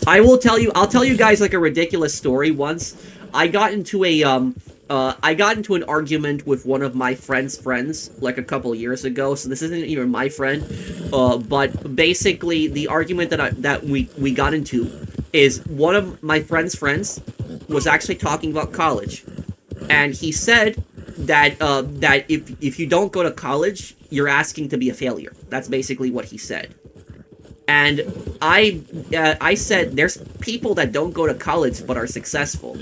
I'll tell you guys like a ridiculous story once. I got into an argument with one of my friend's friends like a couple years ago. So this isn't even my friend, but basically the argument that we got into is one of my friend's friends was actually talking about college, and he said that that if you don't go to college, you're asking to be a failure. That's basically what he said. And I said, there's people that don't go to college but are successful.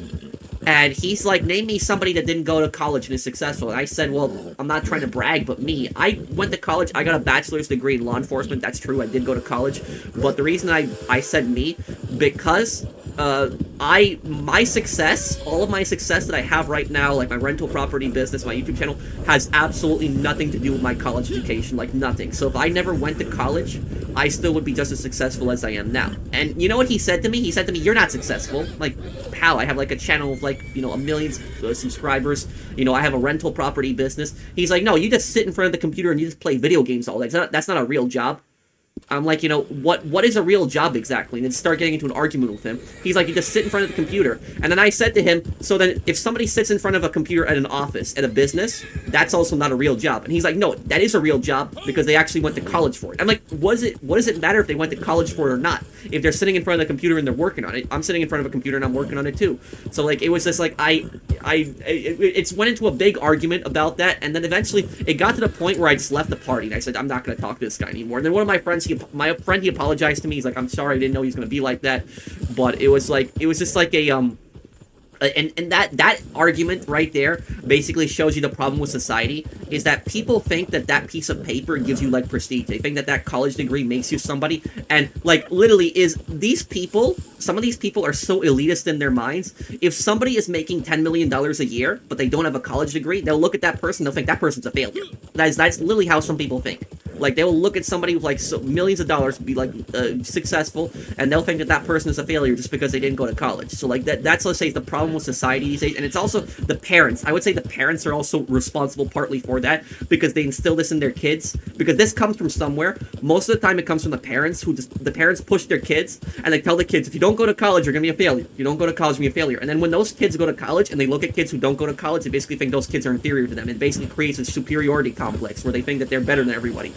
And he's like, name me somebody that didn't go to college and is successful. And I said, well, I'm not trying to brag, but me. I went to college. I got a bachelor's degree in law enforcement. That's true. I did go to college. But the reason I said me, because my success, all of my success that I have right now, like my rental property business, my YouTube channel, has absolutely nothing to do with my college education, like nothing. So if I never went to college, I still would be just as successful as I am now. And you know what he said to me? He said to me, you're not successful. Like, how? I have like a channel of like, you know, a million subscribers. You know, I have a rental property business. He's like, no, you just sit in front of the computer and you just play video games all day. That's not a real job. I'm like, you know, what is a real job exactly? And then start getting into an argument with him. He's like, you just sit in front of the computer. And then I said to him, so then if somebody sits in front of a computer at an office, at a business, that's also not a real job. And he's like, no, that is a real job because they actually went to college for it. I'm like, what does it matter if they went to college for it or not? If they're sitting in front of the computer and they're working on it, I'm sitting in front of a computer and I'm working on it too. So like, it was just like, it's went into a big argument about that. And then eventually it got to the point where I just left the party and I said, I'm not going to talk to this guy anymore. And then one of my friends, he apologized to me. He's like, I'm sorry, I didn't know he was gonna be like that. But it was just like a and that argument right there basically shows you the problem with society is that people think that piece of paper gives you like prestige. They think that college degree makes you somebody, and like literally some of these people are so elitist in their minds. If somebody is making $10 million a year but they don't have a college degree, they'll look at that person, they'll think that person's a failure. That's literally how some people think. Like, they will look at somebody with, like, millions of dollars, be, like, successful, and they'll think that person is a failure just because they didn't go to college. So, like, that's, let's say, the problem with society these days. And it's also the parents. I would say the parents are also responsible partly for that, because they instill this in their kids. Because this comes from somewhere. Most of the time, it comes from the parents, the parents push their kids, and they tell the kids, if you don't go to college, you're going to be a failure. If you don't go to college, you're going to be a failure. And then when those kids go to college, and they look at kids who don't go to college, they basically think those kids are inferior to them. It basically creates a superiority complex, where they think that they're better than everybody.